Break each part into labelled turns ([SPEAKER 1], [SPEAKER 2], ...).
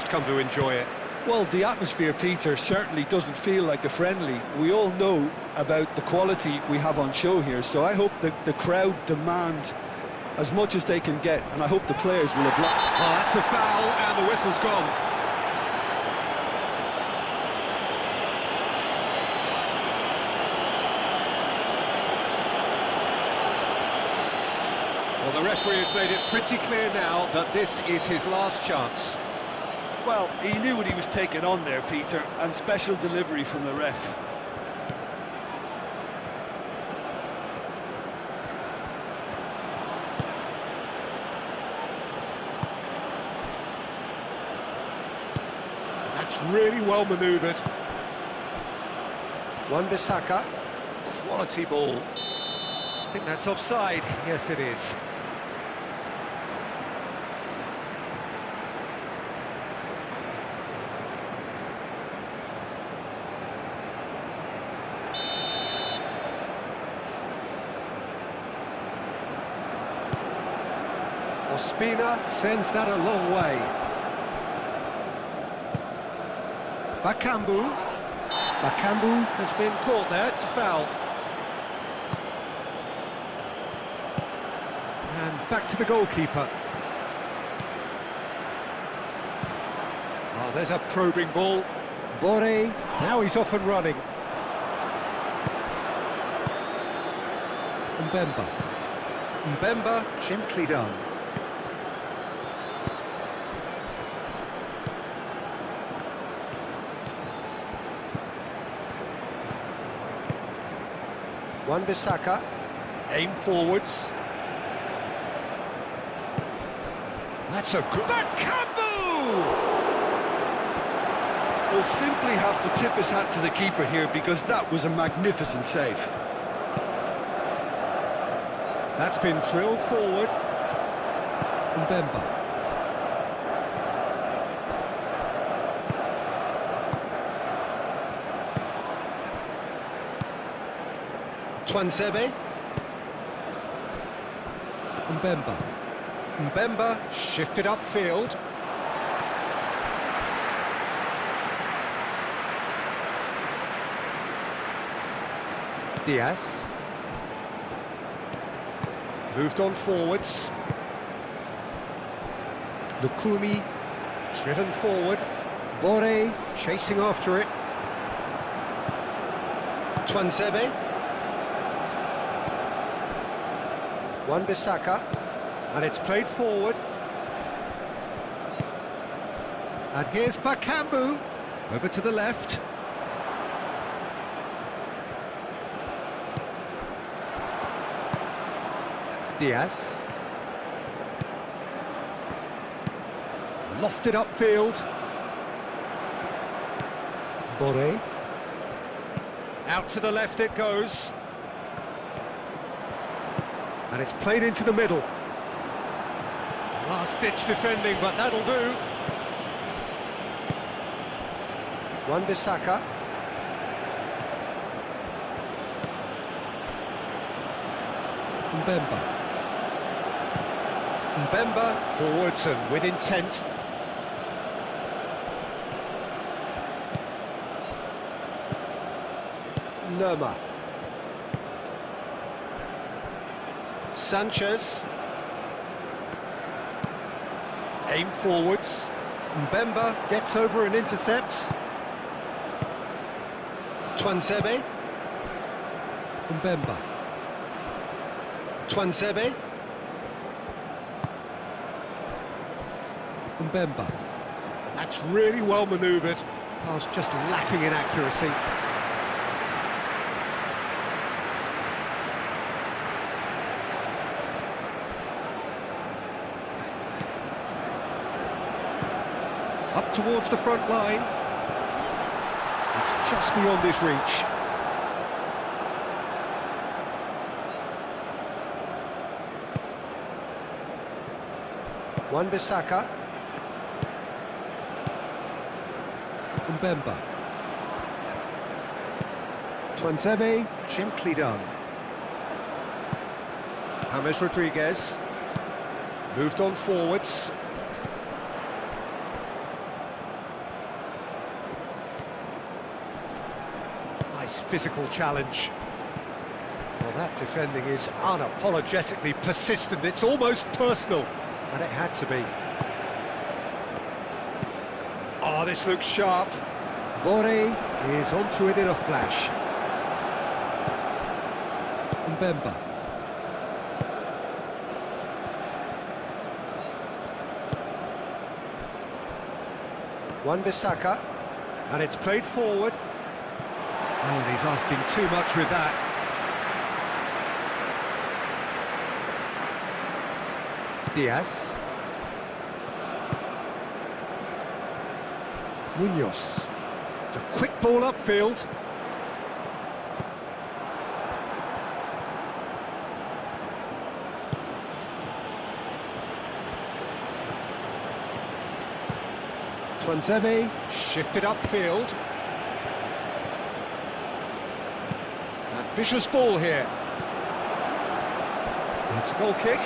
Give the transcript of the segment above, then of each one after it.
[SPEAKER 1] just come to enjoy it.
[SPEAKER 2] Well, the atmosphere, Peter, certainly doesn't feel like a friendly. We all know about the quality we have on show here, so I hope that the crowd demand as much as they can get, and I hope the players will oblige.
[SPEAKER 1] Oh, that's a foul, and the whistle's gone. Well, the referee has made it pretty clear now that this is his last chance.
[SPEAKER 2] Well, he knew what he was taking on there, Peter, and special delivery from the ref.
[SPEAKER 1] That's really well manoeuvred. Wan-Bissaka, quality ball. I think that's offside. Yes, it is. Ospina sends that a long way. Bakambu. Bakambu has been caught there, it's a foul. And back to the goalkeeper. Oh, there's a probing ball. Boré, now he's off and running. Mbemba. Mbemba, gently done. Wan-Bissaka, aim forwards. That's a good... Bakambu!
[SPEAKER 2] We'll simply have to tip his hat to the keeper here, because that was a magnificent save.
[SPEAKER 1] That's been drilled forward. Mbemba. Tuanzebe. Mbemba. Mbemba shifted upfield. Diaz. Moved on forwards. Lukumi driven forward. Boré chasing after it. Tuanzebe. Wan-Bissaka, and it's played forward. And here's Bakambu, over to the left. Diaz. Lofted upfield. Boré. Out to the left it goes. And it's played into the middle. Last-ditch defending, but that'll do. Wan-Bissaka. Mbemba. Mbemba forwards and with intent. Lerma. Sanchez. Aim forwards. Mbemba gets over and intercepts. Tuanzebe. Mbemba. Tuanzebe. Mbemba. That's really well manoeuvred. Pass just lacking in accuracy. Up towards the front line. It's just beyond his reach. Wan-Bissaka. Mbemba. Tuanzebe, gently done. James Rodriguez. Moved on forwards. Nice physical challenge. Well, that defending is unapologetically persistent. It's almost personal, and it had to be. Oh, this looks sharp. Boré is onto it in a flash. Mbemba. Wan-Bissaka, and it's played forward. Oh, and he's asking too much with that. Diaz. Munoz. It's a quick ball upfield. Tuanzebe shifted upfield. Ambitious ball here. It's a goal kick.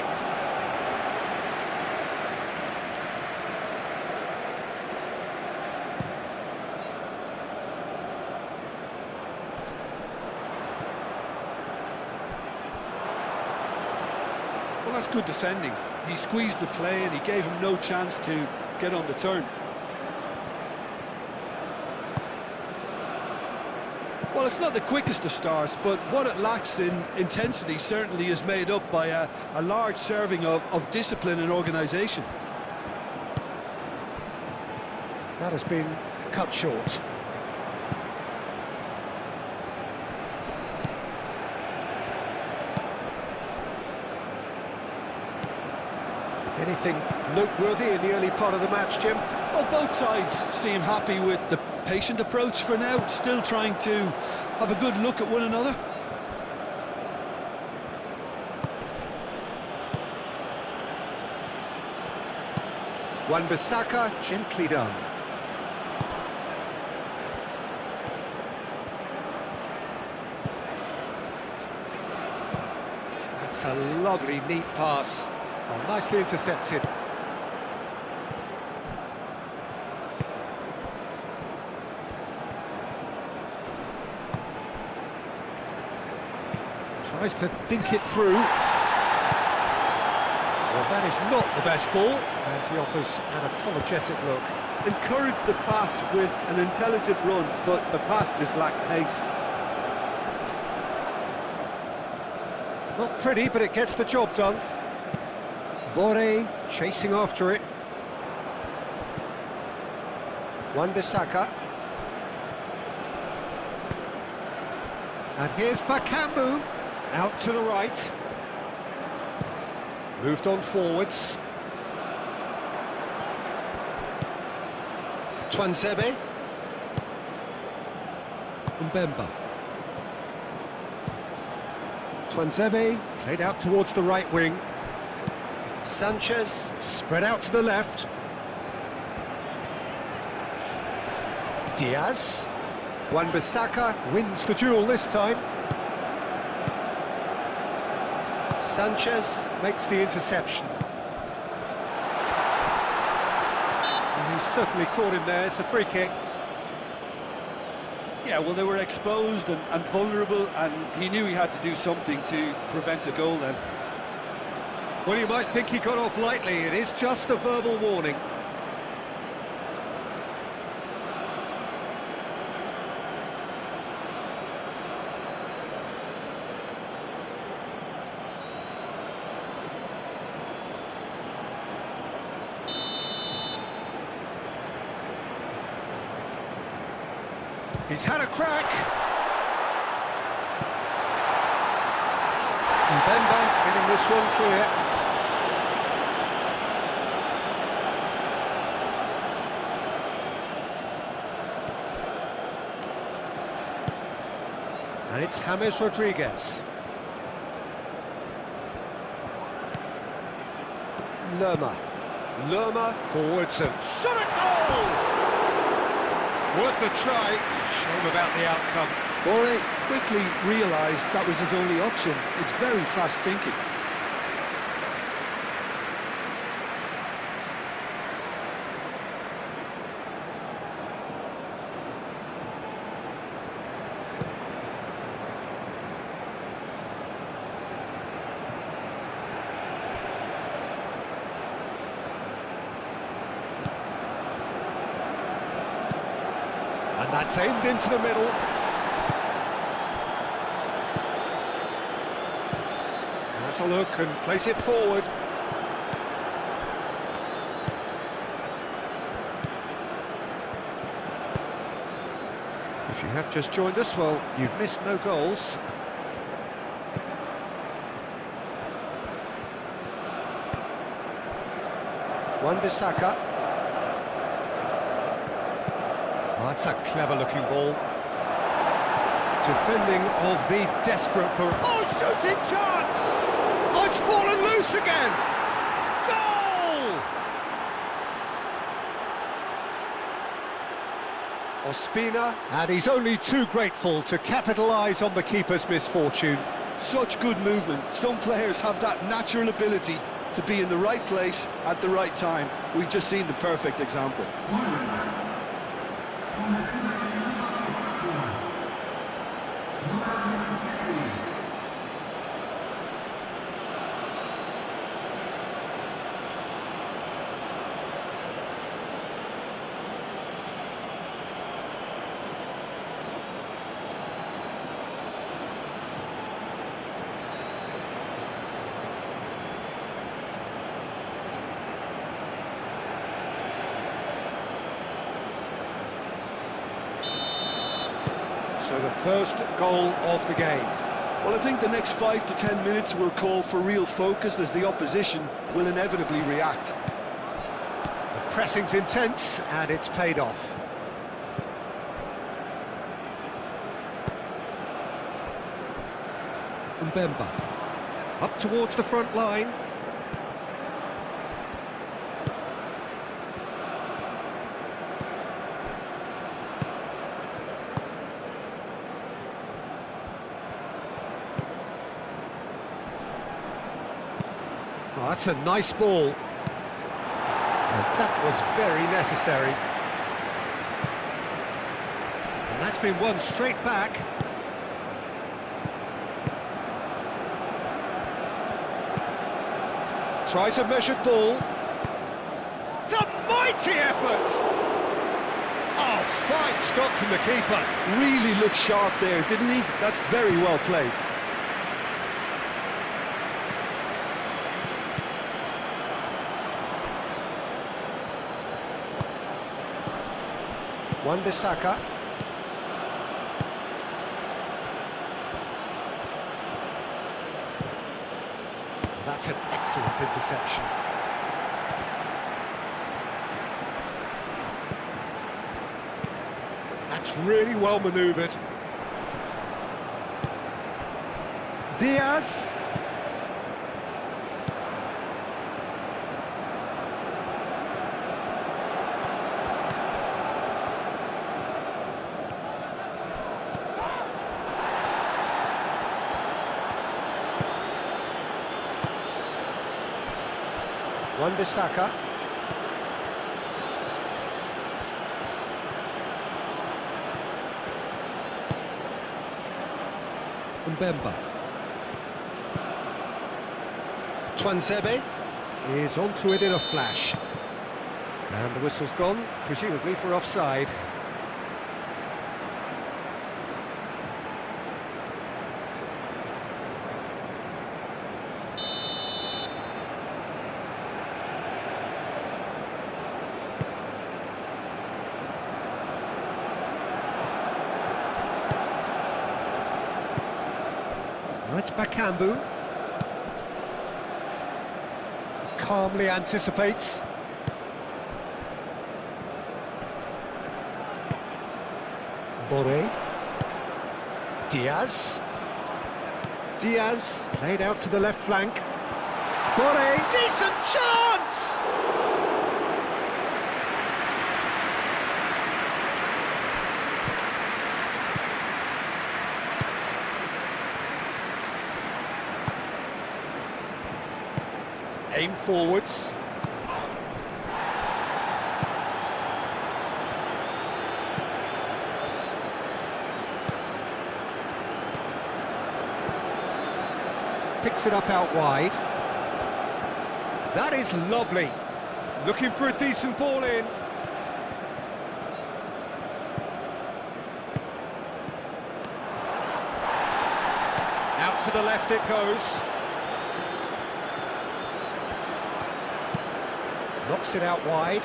[SPEAKER 2] Well, that's good defending. He squeezed the play and he gave him no chance to get on the turn. Well, it's not the quickest of starts, but what it lacks in intensity certainly is made up by a large serving of discipline and organisation.
[SPEAKER 1] That has been cut short. Anything noteworthy in the early part of the match, Jim?
[SPEAKER 2] Well, both sides seem happy with the patient approach for now, still trying to have a good look at one another.
[SPEAKER 1] Wan-Bissaka, gently done. That's a lovely, neat pass. Oh, nicely intercepted. Tries to dink it through. Well, that is not the best ball, and he offers an apologetic look.
[SPEAKER 2] Encouraged the pass with an intelligent run, but the pass just lacked pace.
[SPEAKER 1] Not pretty, but it gets the job done. Boré chasing after it. Wan-Bissaka. And here's Bakambu. Out to the right. Moved on forwards. Tuanzebe. Mbemba. Tuanzebe played out towards the right wing. Sanchez spread out to the left. Diaz. Wan-Bissaka wins the duel this time. Sanchez makes the interception. And he's certainly caught him there. It's a free kick.
[SPEAKER 2] Yeah, well, they were exposed and vulnerable, and he knew he had to do something to prevent a goal then.
[SPEAKER 1] Well, you might think he got off lightly. It is just a verbal warning. He's had a crack. Mbemba getting this one clear. And it's James Rodriguez. Lerma forwards and shot a goal! Worth a try. Shame about the outcome.
[SPEAKER 2] Boré quickly realised that was his only option. It's very fast thinking.
[SPEAKER 1] And that's aimed into the middle. Has a look and place it forward. If you have just joined us, well, you've missed no goals. Wan-Bissaka. Oh, that's a clever-looking ball. Defending of the desperate for... Oh, shooting chance! Oh, it's fallen loose again! Goal! Ospina, and he's only too grateful to capitalise on the keeper's misfortune.
[SPEAKER 2] Such good movement. Some players have that natural ability to be in the right place at the right time. We've just seen the perfect example.
[SPEAKER 1] So the first goal of the game.
[SPEAKER 2] Well, I think the next 5 to 10 minutes will call for real focus as the opposition will inevitably react.
[SPEAKER 1] The pressing's intense and it's paid off. Mbemba. Up towards the front line. Oh, that's a nice ball. And that was very necessary. And that's been won straight back. Tries a measured ball. It's a mighty effort! Oh, fine stop from the keeper.
[SPEAKER 2] Really looked sharp there, didn't he? That's very well played.
[SPEAKER 1] Wan-Bissaka. That's an excellent interception. That's really well manoeuvred. Diaz. Wan-Bissaka. Mbemba. Twanzebe is onto it in a flash. And the whistle's gone, presumably for offside. That's Bakambu. Calmly anticipates. Boré. Diaz. Diaz played out to the left flank. Boré, decent chance! Aim forwards. Picks it up out wide. That is lovely. Looking for a decent ball in. to the left it goes. Knocks it out wide.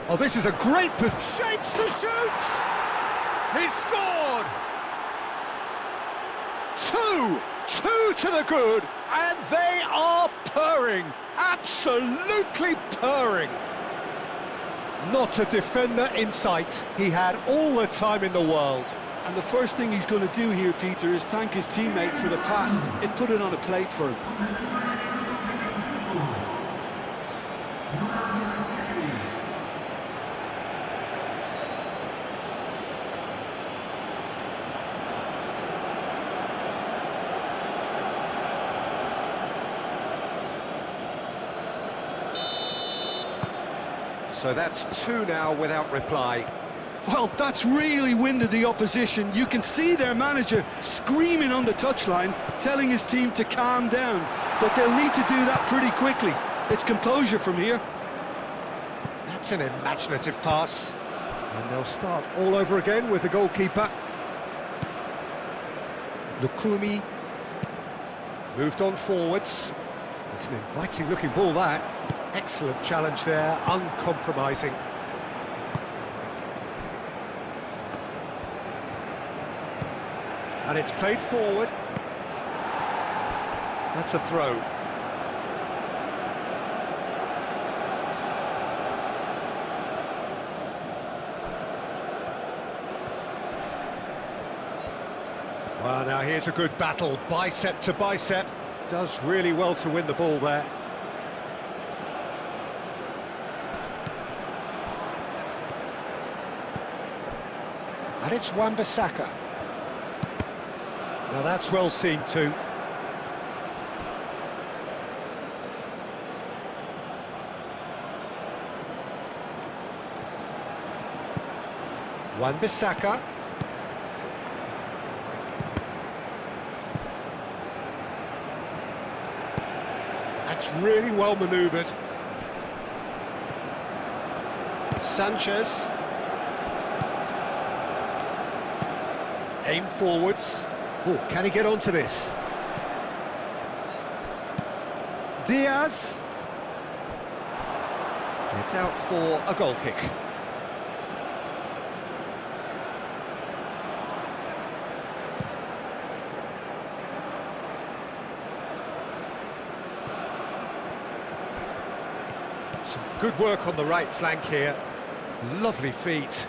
[SPEAKER 1] Oh, this is a great position. Shapes to shoot! He's scored! Two to the good, and they are purring, absolutely purring. Not a defender in sight. He had all the time in the world.
[SPEAKER 2] And the first thing he's going to do here, Peter, is thank his teammate for the pass. It put it on a plate for him.
[SPEAKER 1] So that's two now without reply.
[SPEAKER 2] Well, that's really winded the opposition. You can see their manager screaming on the touchline, telling his team to calm down. But they'll need to do that pretty quickly. It's composure from here.
[SPEAKER 1] That's an imaginative pass. And they'll start all over again with the goalkeeper. Lukumi. Moved on forwards. It's an inviting-looking ball, that. Excellent challenge there, uncompromising. And it's played forward. That's a throw. Well, now here's a good battle, bicep to bicep. Does really well to win the ball there. And it's Wan-Bissaka. Now that's well seen too. Wan-Bissaka. That's really well manoeuvred. Sanchez. Aim forwards. Oh, can he get onto this? Diaz. It's out for a goal kick. Some good work on the right flank here. Lovely feet.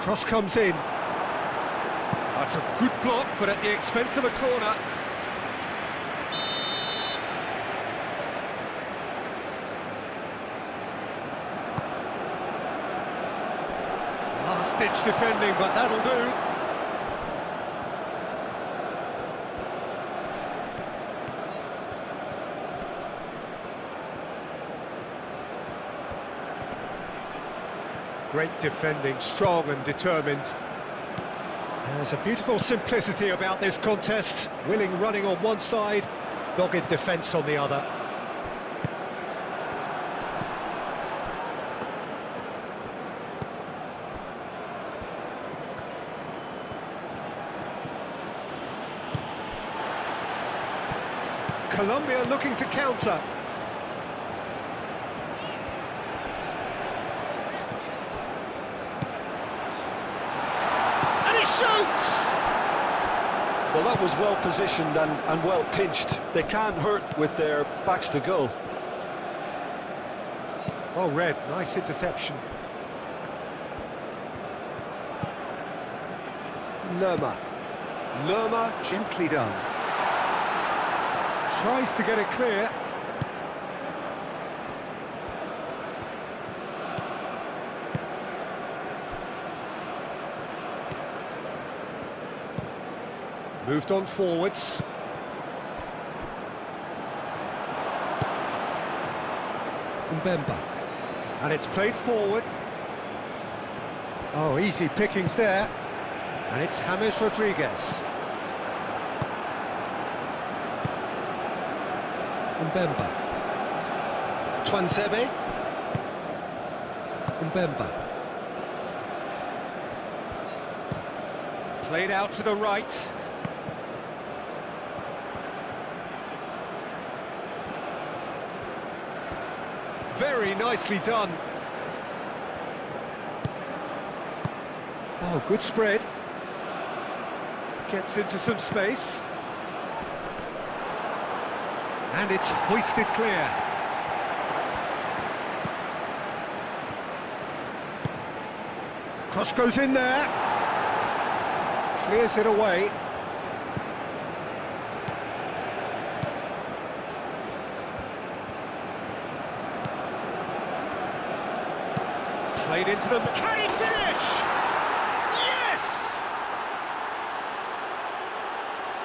[SPEAKER 1] Cross comes in. That's a good block, but at the expense of a corner. Last-ditch defending, but that'll do. Great defending, strong and determined. There's a beautiful simplicity about this contest. Willing running on one side, dogged defence on the other. Colombia looking to counter. Shoots!
[SPEAKER 2] Well, that was well positioned and well pinched. They can't hurt with their backs to goal.
[SPEAKER 1] Well read, nice interception. Lerma, gently done. Tries to get it clear. Moved on forwards. Mbemba. And it's played forward. Oh, easy pickings there. And it's James Rodriguez. Mbemba. Twansebe. Mbemba. Played out to the right. Very nicely done. Oh, good spread. Gets into some space. And it's hoisted clear. Cross goes in there. Clears it away. Played into them. Can he finish? Yes!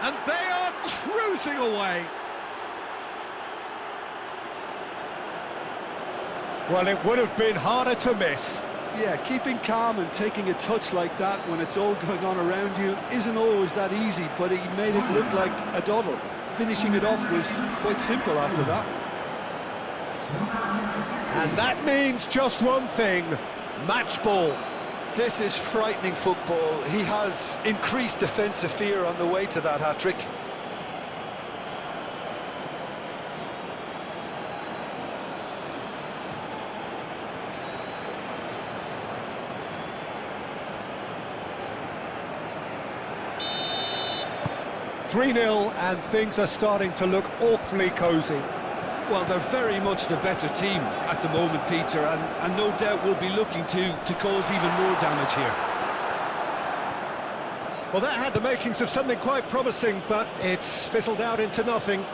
[SPEAKER 1] And they are cruising away. Well, it would have been harder to miss.
[SPEAKER 2] Yeah, keeping calm and taking a touch like that when it's all going on around you isn't always that easy, but he made it look like a doddle. Finishing it off was quite simple after that.
[SPEAKER 1] And that means just one thing, match ball.
[SPEAKER 2] This is frightening football. He has increased defensive fear on the way to that hat-trick.
[SPEAKER 1] (3-0) and things are starting to look awfully cosy.
[SPEAKER 2] Well, they're very much the better team at the moment, Peter, and no doubt will be looking to cause even more damage here.
[SPEAKER 1] Well, that had the makings of something quite promising, but it's fizzled out into nothing.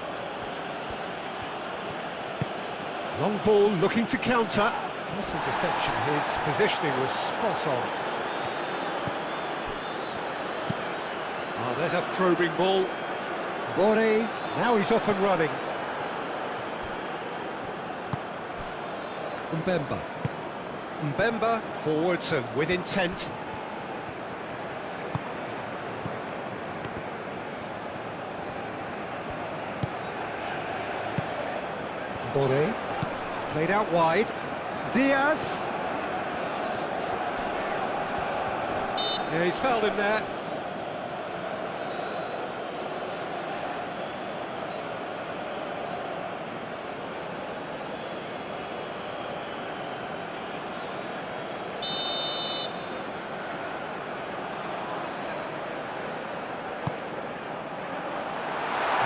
[SPEAKER 1] Long ball looking to counter. This interception, his positioning was spot on. Oh, there's a probing ball. Bore, now he's off and running. Mbemba. Mbemba forwards and with intent. Bore, played out wide. Diaz. Yeah, he's fouled him there.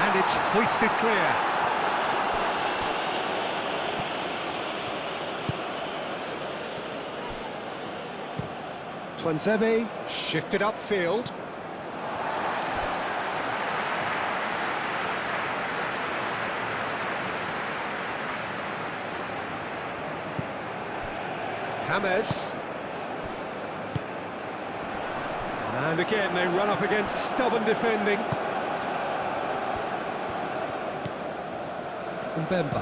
[SPEAKER 1] And it's hoisted clear. Twansebe shifted upfield. James. And again they run up against stubborn defending. Mbemba.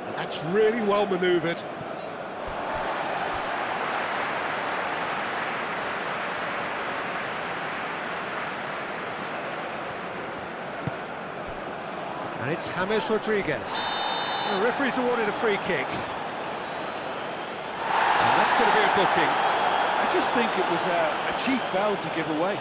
[SPEAKER 1] And that's really well manoeuvred. And it's James Rodriguez. The referee's awarded a free kick. And that's going to be a booking.
[SPEAKER 2] I just think it was a cheap foul to give away.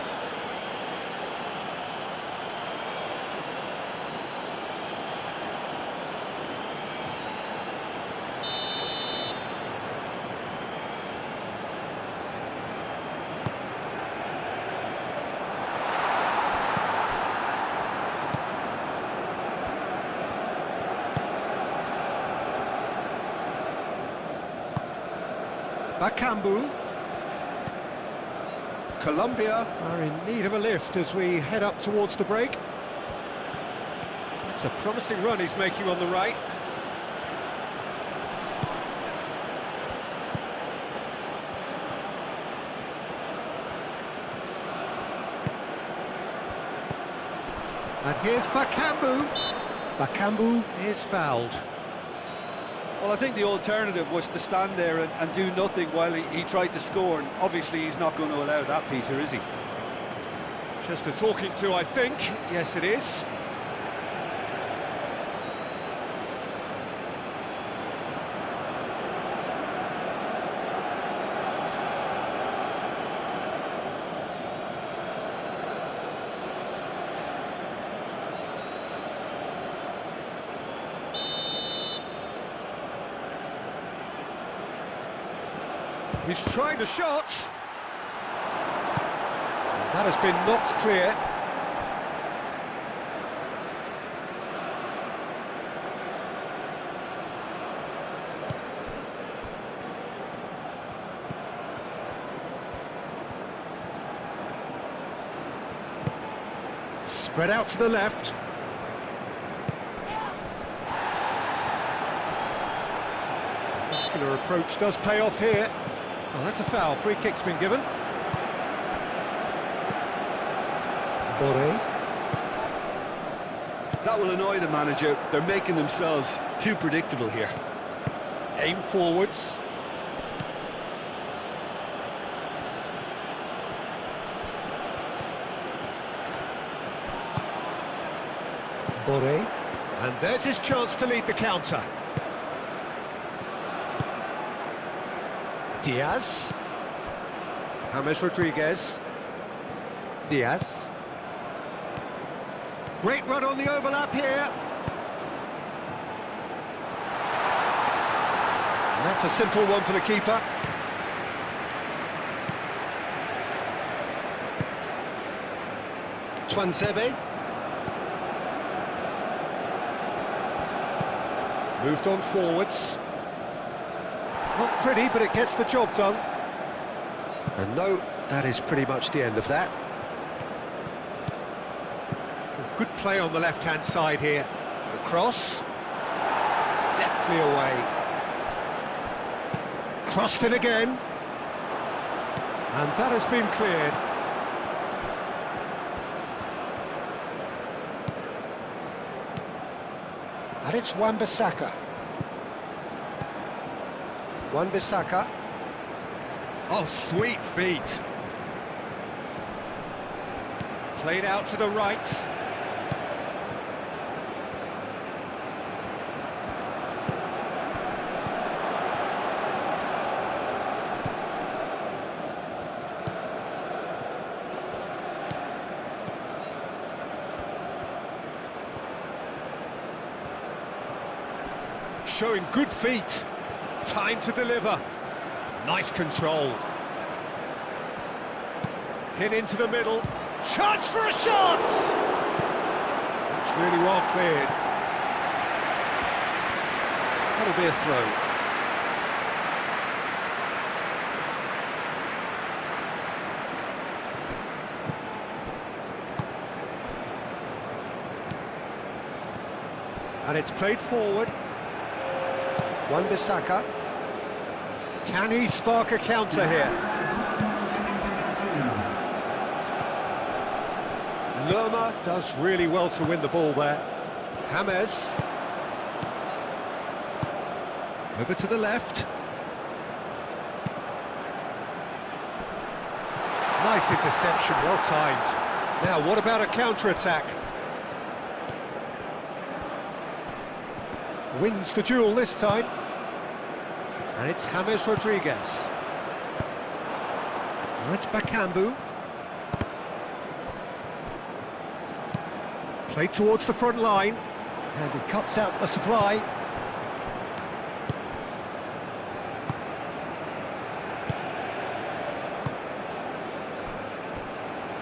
[SPEAKER 1] Bakambu. Colombia are in need of a lift as we head up towards the break. It's a promising run he's making on the right. And here's Bakambu. Bakambu is fouled.
[SPEAKER 2] Well, I think the alternative was to stand there and do nothing while he tried to score, and obviously he's not going to allow that, Peter, is he?
[SPEAKER 1] Just a talking to, I think. Yes, it is. He's trying the shot. That has been knocked clear. Spread out to the left. Muscular approach does pay off here. Well, that's a foul. Free kick's been given. Boré.
[SPEAKER 2] That will annoy the manager. They're making themselves too predictable here.
[SPEAKER 1] Aim forwards. Boré. And there's his chance to lead the counter. Diaz. James Rodriguez. Diaz. Great run on the overlap here. And that's a simple one for the keeper. Twansebe. Moved on forwards. Not pretty, but it gets the job done. And no, that is pretty much the end of that. Good play on the left-hand side here. The cross. Deftly away. Crossed in again. And that has been cleared. And it's Wan-Bissaka. Wan-Bissaka. Oh, sweet feet. Played out to the right. Showing good feet. Time to deliver. Nice control. Hit into the middle. Chance for a shot! That's really well cleared. That'll be a throw. And it's played forward. Wan-Bissaka. Can he spark a counter here? Lerma does really well to win the ball there. James. Over to the left. Nice interception, well timed. Now, what about a counter-attack? Wins the duel this time. And it's James Rodriguez. Now it's Bakambu. Played towards the front line. And he cuts out the supply.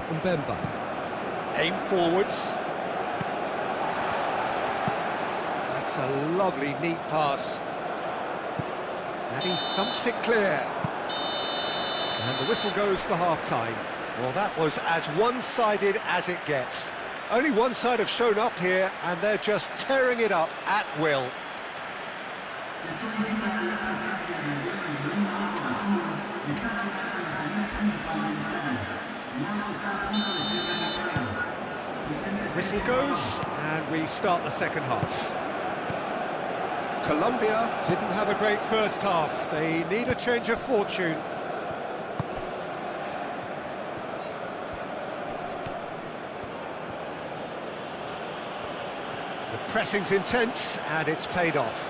[SPEAKER 1] Mbemba. Aim forwards. That's a lovely, neat pass. And he thumps it clear. And the whistle goes for half-time. Well, that was as one-sided as it gets. Only one side have shown up here, and they're just tearing it up at will. Whistle goes, and we start the second half. Colombia didn't have a great first half. They need a change of fortune. The pressing's intense, and it's paid off.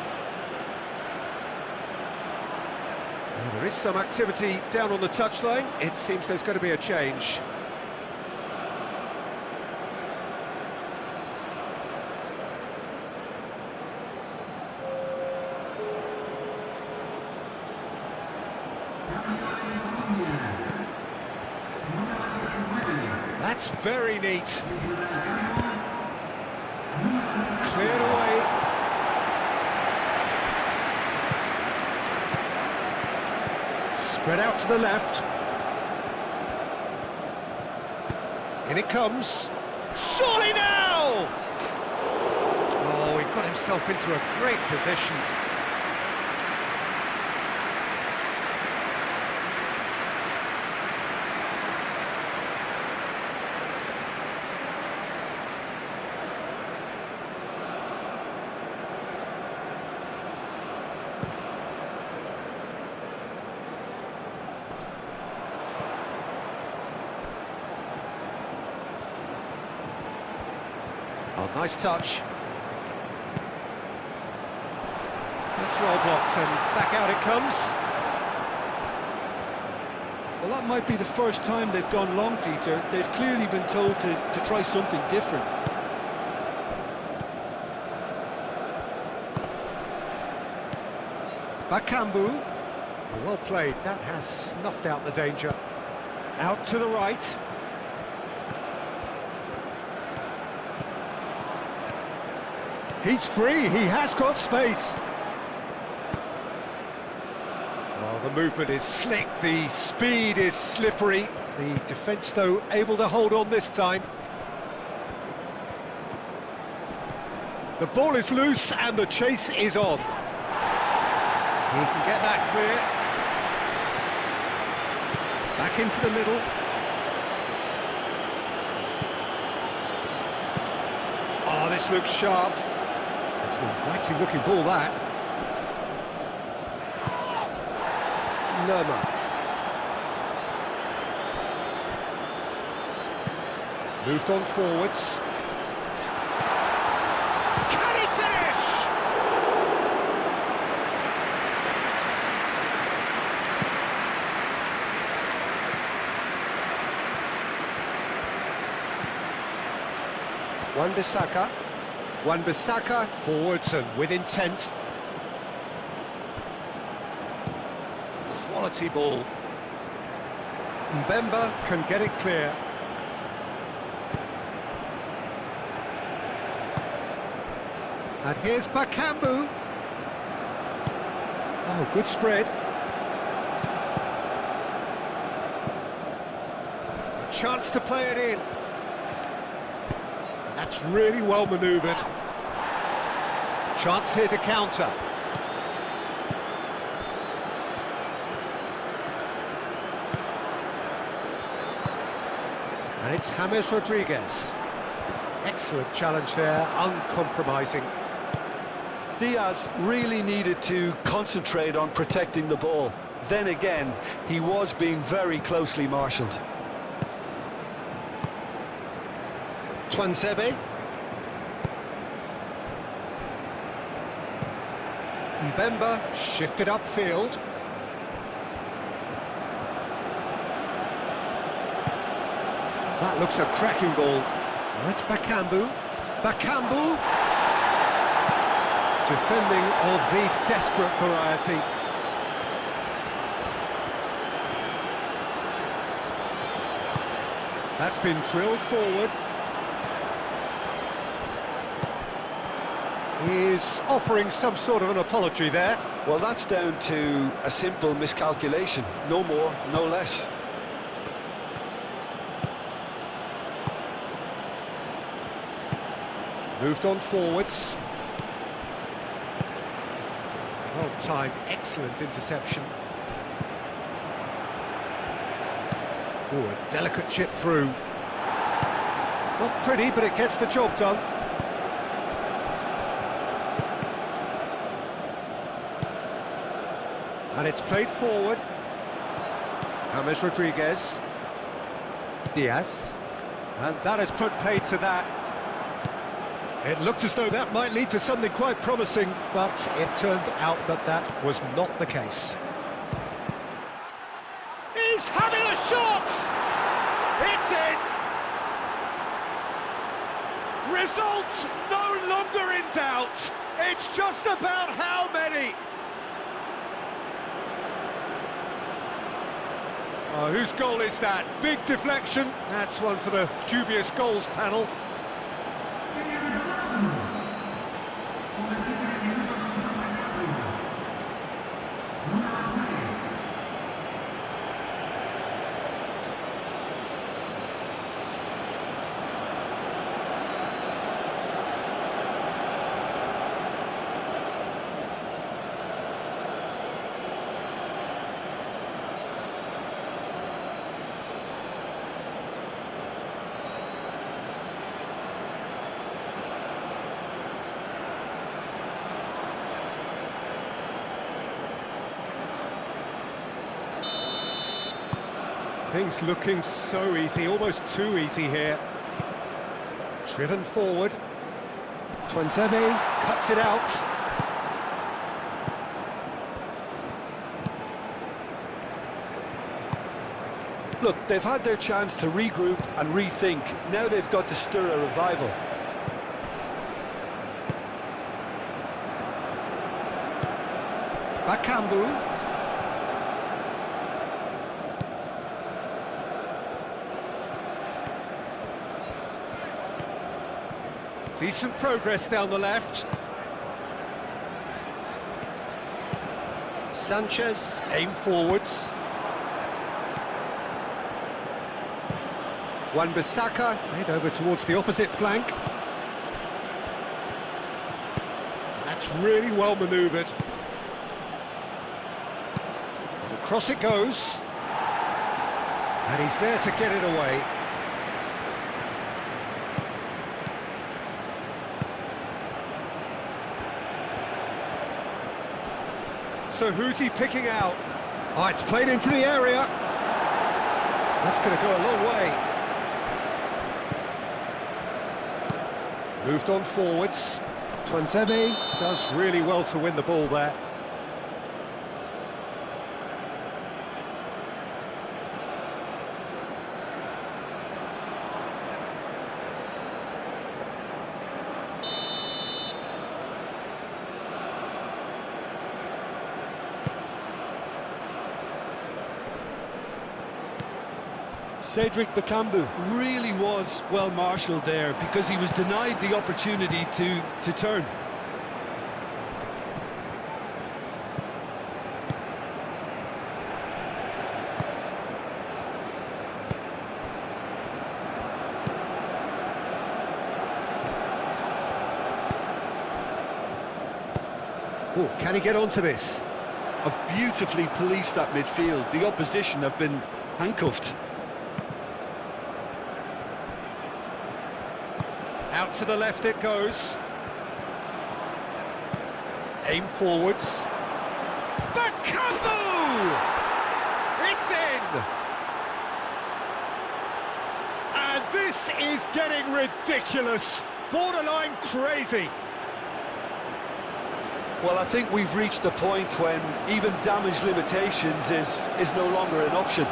[SPEAKER 1] Well, there is some activity down on the touchline. It seems there's going to be a change. That's very neat. Cleared away. Spread out to the left. In it comes. Surely now! Oh, he got himself into a great position. Oh, nice touch. That's well blocked, and back out it comes.
[SPEAKER 2] Well, that might be the first time they've gone long, Peter. They've clearly been told to try something different.
[SPEAKER 1] Bakambu. Well played, that has snuffed out the danger. Out to the right. He's free, he has got space. Well, the movement is slick, the speed is slippery. The defence, though, able to hold on this time. The ball is loose and the chase is on. He can get that clear. Back into the middle. Oh, this looks sharp. It's an inviting looking ball, that. Lerma. Moved on forwards. Can he finish? Wan-Bissaka. Wan-Bissaka forwards and with intent. Quality ball. Mbemba can get it clear. And here's Bakambu. Oh, good spread. A chance to play it in. That's really well manoeuvred. Chance here to counter. And it's James Rodriguez. Excellent challenge there, uncompromising.
[SPEAKER 2] Diaz really needed to concentrate on protecting the ball. Then again, he was being very closely marshalled.
[SPEAKER 1] Tuanzebe. Mbemba shifted upfield. That looks a cracking ball. Now it's Bakambu. Bakambu! Defending of the desperate variety. That's been drilled forward. He's offering some sort of an apology there.
[SPEAKER 2] Well, that's down to a simple miscalculation. No more, no less.
[SPEAKER 1] Moved on forwards. Well timed, excellent interception. Oh, a delicate chip through. Not pretty, but it gets the job done. And it's played forward. James Rodriguez. Diaz. And that has put paid to that. It looked as though that might lead to something quite promising, but it turned out that that was not the case. He's having a shot! It's in! Results no longer in doubt. It's just about how many. Oh, whose goal is that? Big deflection. That's one for the dubious goals panel. Things looking so easy, almost too easy here. Driven forward. Twanzebe cuts it out.
[SPEAKER 2] Look, they've had their chance to regroup and rethink. Now they've got to stir a revival.
[SPEAKER 1] Bakambu. Decent progress down the left. Sanchez, aim forwards. Wan-Bissaka, played over towards the opposite flank. That's really well manoeuvred. Across it goes. And he's there to get it away. So who's he picking out? Oh, it's played into the area. That's going to go a long way. Moved on forwards. Twanzebe does really well to win the ball there.
[SPEAKER 2] Cedric Bakambu really was well marshalled there because he was denied the opportunity to turn.
[SPEAKER 1] Oh, can he get onto this?
[SPEAKER 2] Have beautifully policed that midfield. The opposition have been handcuffed.
[SPEAKER 1] Out to the left it goes. Aim forwards. Bakambu! It's in! And this is getting ridiculous. Borderline crazy.
[SPEAKER 2] Well, I think we've reached the point when even damage limitations is no longer an option.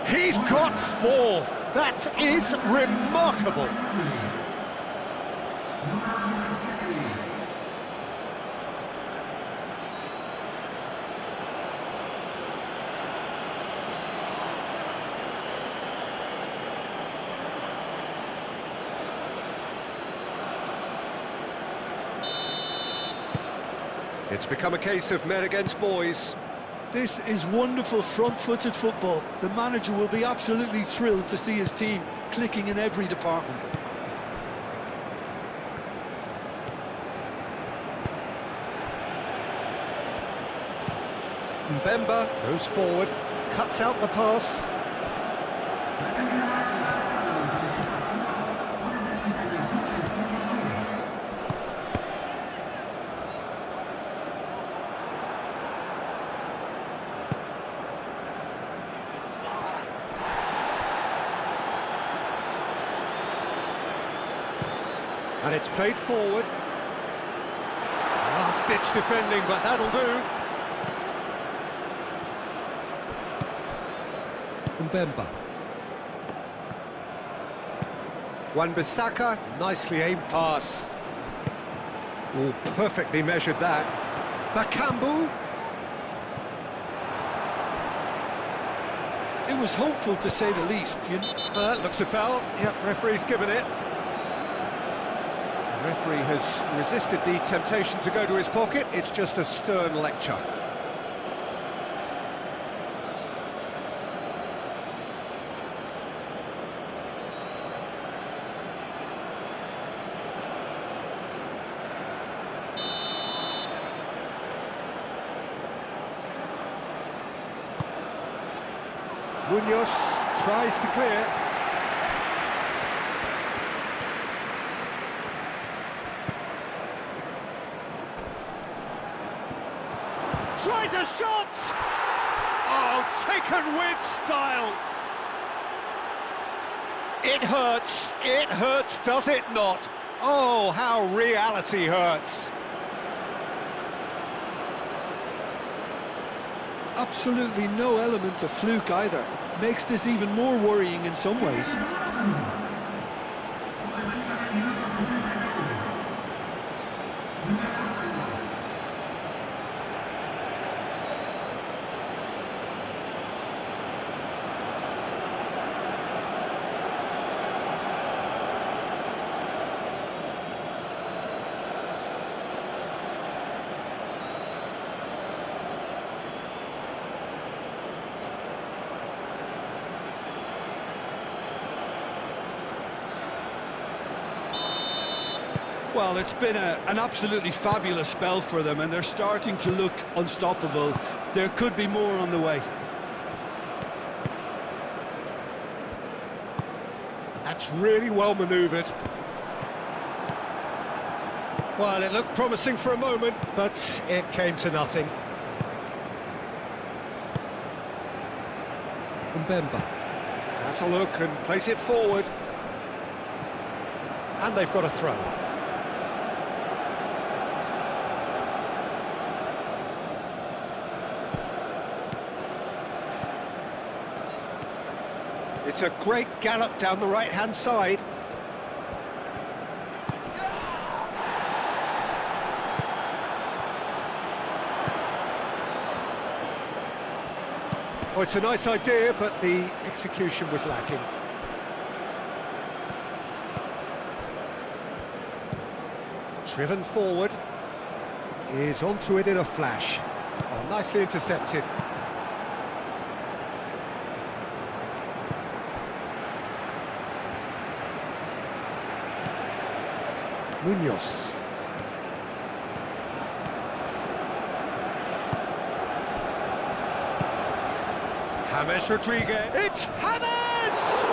[SPEAKER 1] He's got 4. That is remarkable. It's become a case of men against boys.
[SPEAKER 2] This is wonderful front-footed football. The manager will be absolutely thrilled to see his team clicking in every department.
[SPEAKER 1] Mbemba goes forward, cuts out the pass. And it's played forward. Last-ditch defending, but that'll do. Mbemba. Wan-Bissaka, nicely aimed pass. Oh, perfectly measured that. Bakambu.
[SPEAKER 2] It was hopeful, to say the least.
[SPEAKER 1] Looks a foul. Yep, referee's given it. The referee has resisted the temptation to go to his pocket. It's just a stern lecture. Munoz tries to clear. Tries a shot! Oh, taken with style! It hurts, does it not? Oh, how reality hurts!
[SPEAKER 2] Absolutely no element of fluke either. Makes this even more worrying in some ways. Well, it's been an absolutely fabulous spell for them, and they're starting to look unstoppable. There could be more on the way.
[SPEAKER 1] That's really well manoeuvred. Well, it looked promising for a moment, but it came to nothing. Mbemba has a look and plays it forward. And they've got a throw. It's a great gallop down the right-hand side. Well, it's a nice idea, but the execution was lacking. Driven forward. Is onto it in a flash. Oh, nicely intercepted. Munoz. James Rodriguez. It's James!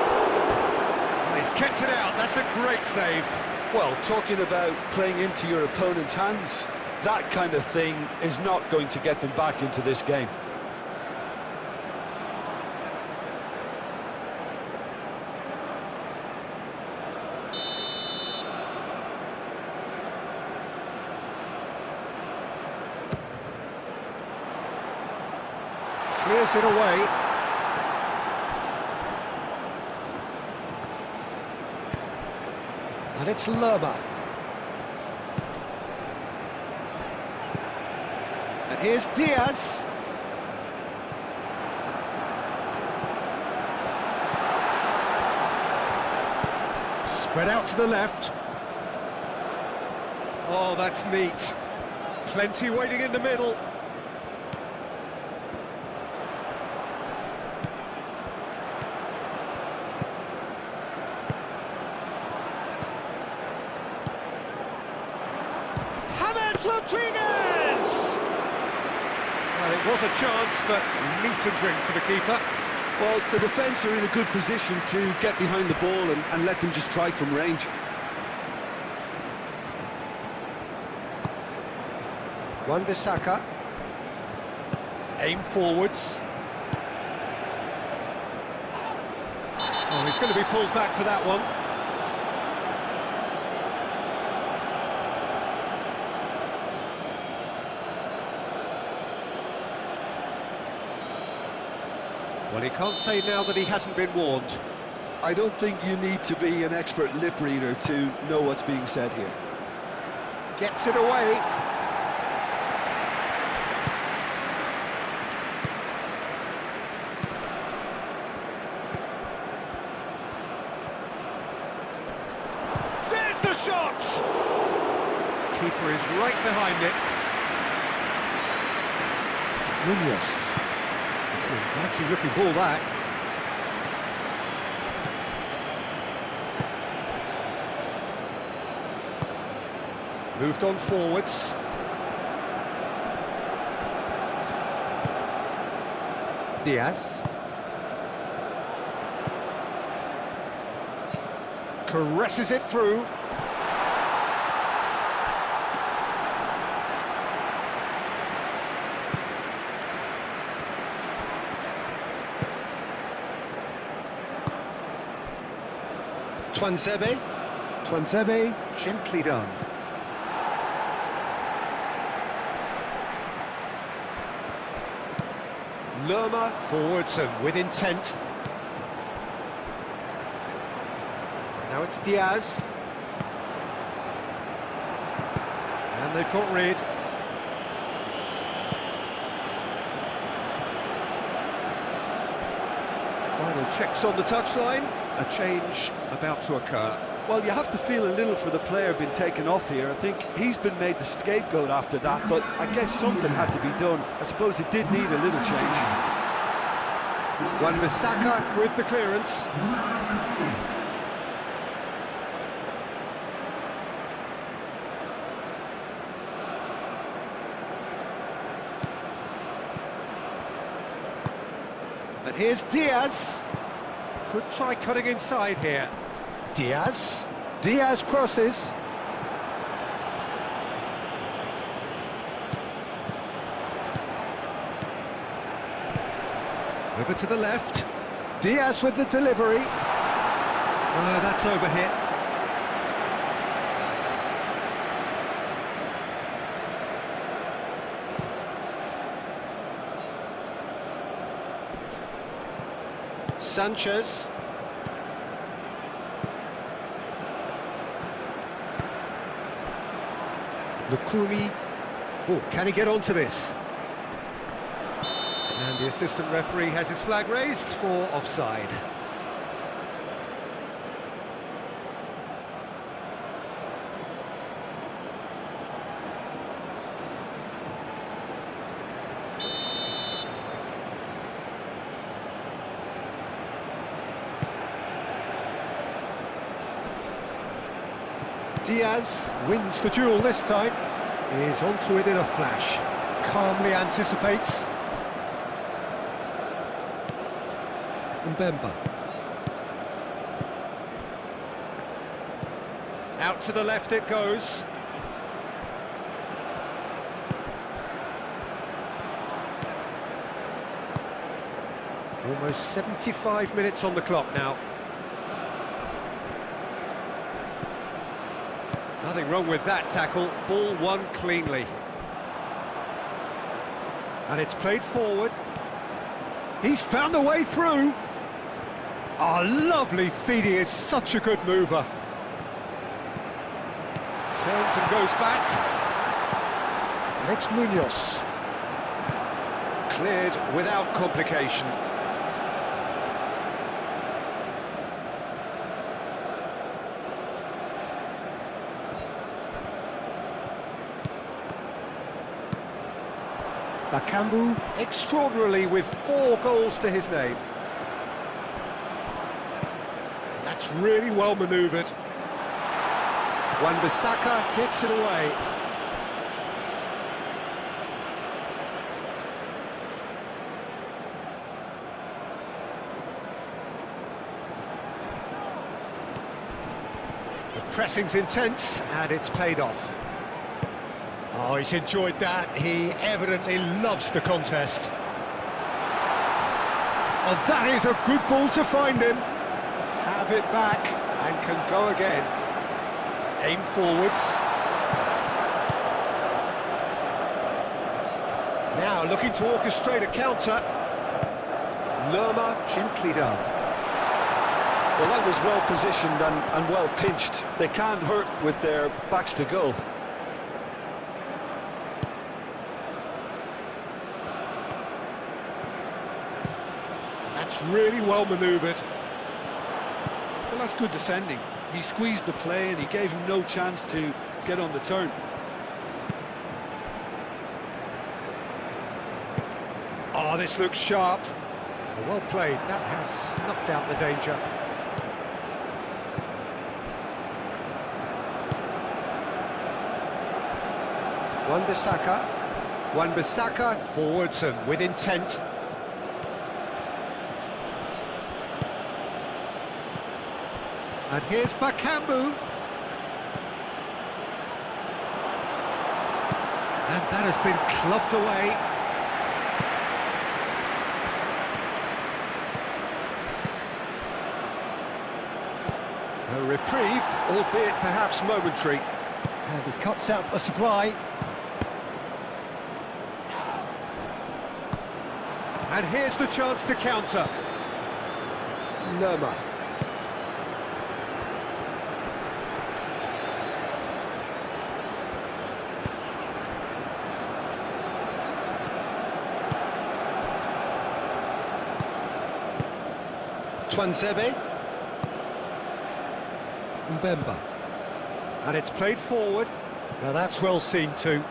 [SPEAKER 1] And he's kept it out. That's a great save.
[SPEAKER 2] Well, talking about playing into your opponent's hands, that kind of thing is not going to get them back into this game.
[SPEAKER 1] Clears it away. And it's Lerma. And here's Diaz. Spread out to the left. Oh, that's neat. Plenty waiting in the middle. Rodriguez! Well, it was a chance, but meat and drink for the keeper.
[SPEAKER 2] Well, the defence are in a good position to get behind the ball and let them just try from range.
[SPEAKER 1] Wan-Bissaka. Aim forwards. Oh, he's going to be pulled back for that one. Well, he can't say now that he hasn't been warned.
[SPEAKER 2] I don't think you need to be an expert lip reader to know what's being said here.
[SPEAKER 1] Gets it away. shot! Keeper is right behind it. Munoz. It's an inviting looking ball, that. Moved on forwards. Diaz. Caresses it through. Tuanzebe, gently done. Lerma forwards and with intent. Now it's Diaz. And they've got rid. Final checks on the touchline. A change about to occur.
[SPEAKER 2] Well, you have to feel a little for the player being taken off here. I think he's been made the scapegoat after that, but I guess something had to be done. I suppose it did need a little change.
[SPEAKER 1] Wan-Bissaka with the clearance. And here's Diaz. Could try cutting inside here. Diaz. Diaz crosses. Over to the left. Diaz with the delivery. That's overhit. Sanchez. Lukumi. Oh, can he get onto this? And the assistant referee has his flag raised for offside. Diaz wins the duel this time. Is onto it in a flash. Calmly anticipates. Mbemba. Out to the left it goes. Almost 75 minutes on the clock now. Nothing wrong with that tackle, ball won cleanly. And it's played forward. He's found a way through. Oh, lovely feed, he is such a good mover. Turns and goes back. And it's Munoz. Cleared without complication. Bakambu, extraordinarily with 4 goals to his name. And that's really well manoeuvred. Wan-Bissaka gets it away. The pressing's intense and it's paid off. Oh, he's enjoyed that. He evidently loves the contest. Oh, that is a good ball to find him. Have it back and can go again. Aim forwards. Now looking to orchestrate a counter. Lerma gently done.
[SPEAKER 2] Well, that was well positioned and well pinched. They can't hurt with their backs to goal.
[SPEAKER 1] That's really well manoeuvred.
[SPEAKER 2] Well, that's good defending. He squeezed the play and he gave him no chance to get on the turn.
[SPEAKER 1] Oh, this looks sharp. Well played. That has snuffed out the danger. Wan-Bissaka forwards and with intent. And here's Bakambu. And that has been clubbed away. A reprieve, albeit perhaps momentary. And he cuts out the supply. And here's the chance to counter. Lerma. Twanzebe. Mbemba. And it's played forward. Now that's well seen too.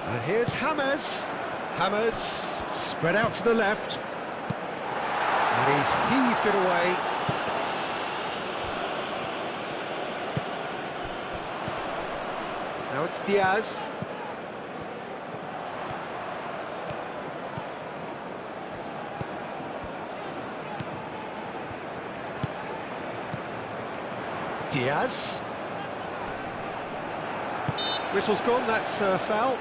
[SPEAKER 1] And here's Hammers. Hammers spread out to the left. And he's heaved it away. Now it's Diaz. Diaz. Whistle's gone, that's foul.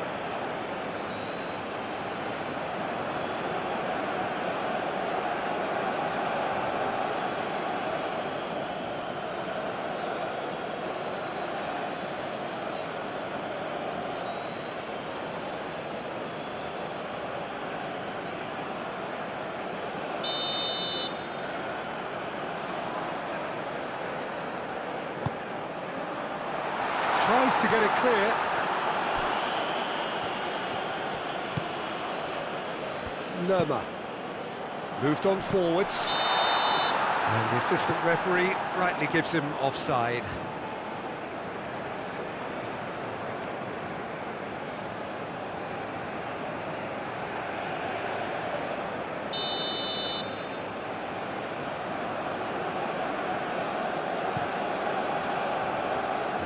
[SPEAKER 1] Tries to get it clear. Lerma. Moved on forwards. And the assistant referee rightly gives him offside.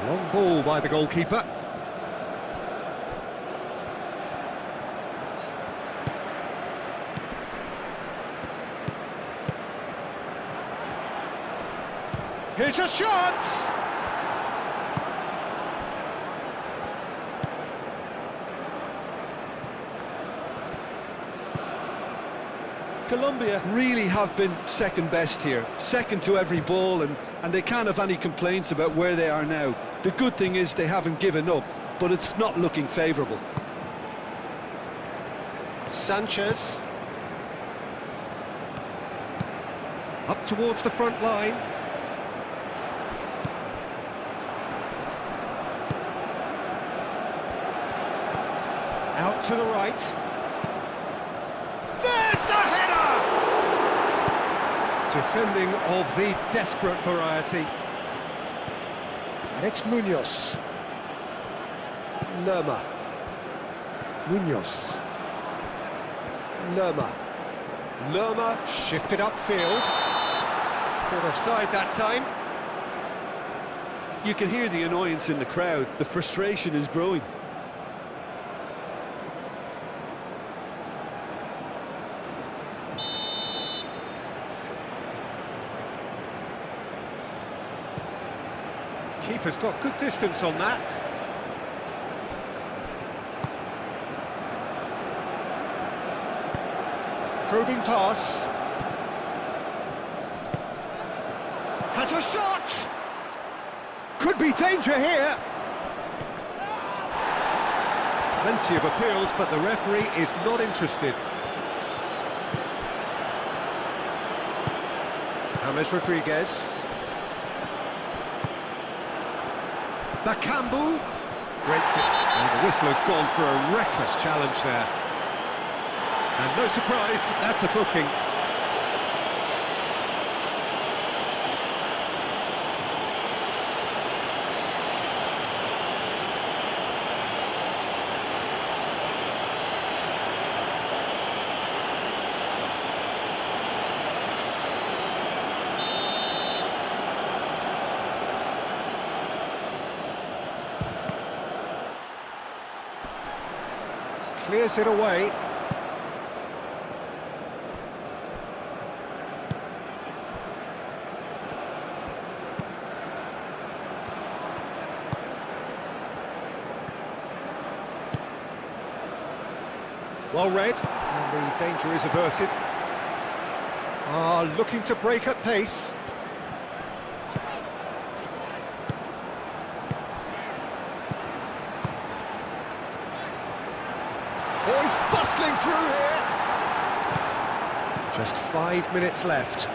[SPEAKER 1] Long ball by the goalkeeper. Here's a shot!
[SPEAKER 2] Colombia really have been second best here, second to every ball, and they can't have any complaints about where they are now. The good thing is they haven't given up, but it's not looking favourable.
[SPEAKER 1] Sanchez. Up towards the front line. Out to the right. There's the header! Defending of the desperate variety. And it's Munoz. Lerma. Munoz. Lerma. Lerma shifted upfield. Caught offside that time.
[SPEAKER 2] You can hear the annoyance in the crowd. The frustration is growing.
[SPEAKER 1] Keeper's got good distance on that. Probing pass. Has a shot! Could be danger here. Plenty of appeals, but the referee is not interested. James Rodriguez. Bakambu. Great. And the whistler's gone for a reckless challenge there. And no surprise, that's a booking. Clears it away. Well read, and the danger is averted. Looking to break at pace. Oh, he's bustling through here. Just 5 minutes left.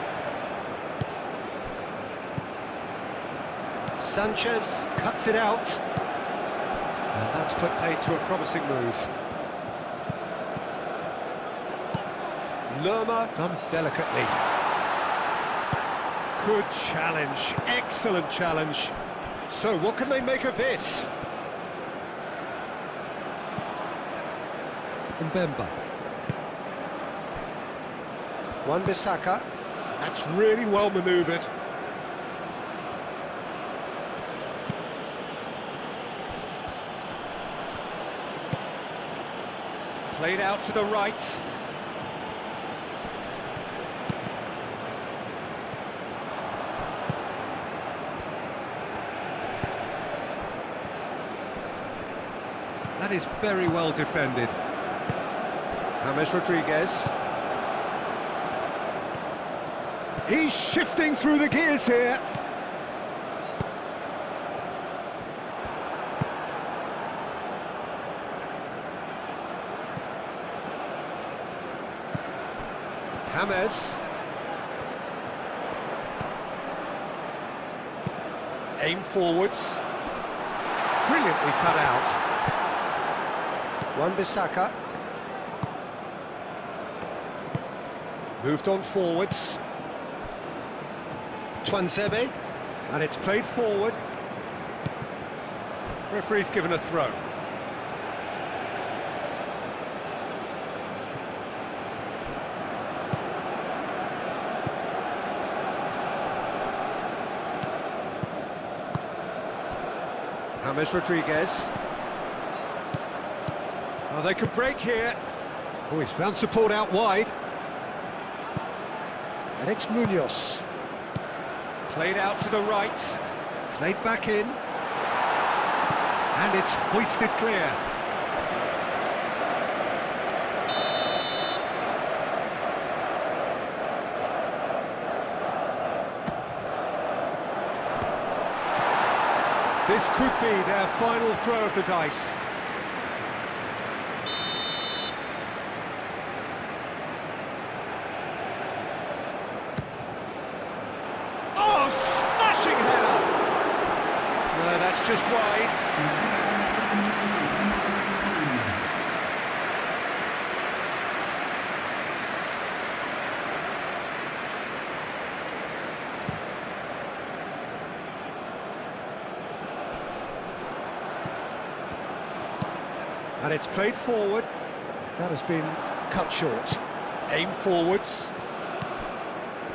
[SPEAKER 1] Sanchez cuts it out. And that's put paid to a promising move. Lerma done delicately. Good challenge, excellent challenge. So what can they make of this? Mbemba. Wan-Bissaka. That's really well manoeuvred. Played out to the right. That is very well defended. James Rodriguez. He's shifting through the gears here. James. Aim forwards. Brilliantly cut out. Wan-Bissaka. Moved on forwards. Tuanzebe. And it's played forward. Referee's given a throw. James Rodriguez. Oh, they could break here. Oh, he's found support out wide. And it's Munoz. Played out to the right. Played back in. And it's hoisted clear. This could be their final throw of the dice. Oh, smashing header! No, that's just wide. And it's played forward. That has been cut short. Aim forwards.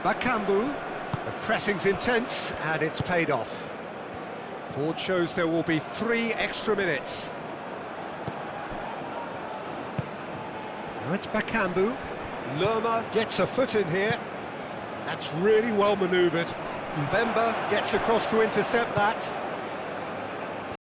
[SPEAKER 1] Bakambu. The pressing's intense, and it's paid off. Board shows there will be 3 extra minutes. Now it's Bakambu. Lerma gets a foot in here. That's really well manoeuvred. Mbemba gets across to intercept that.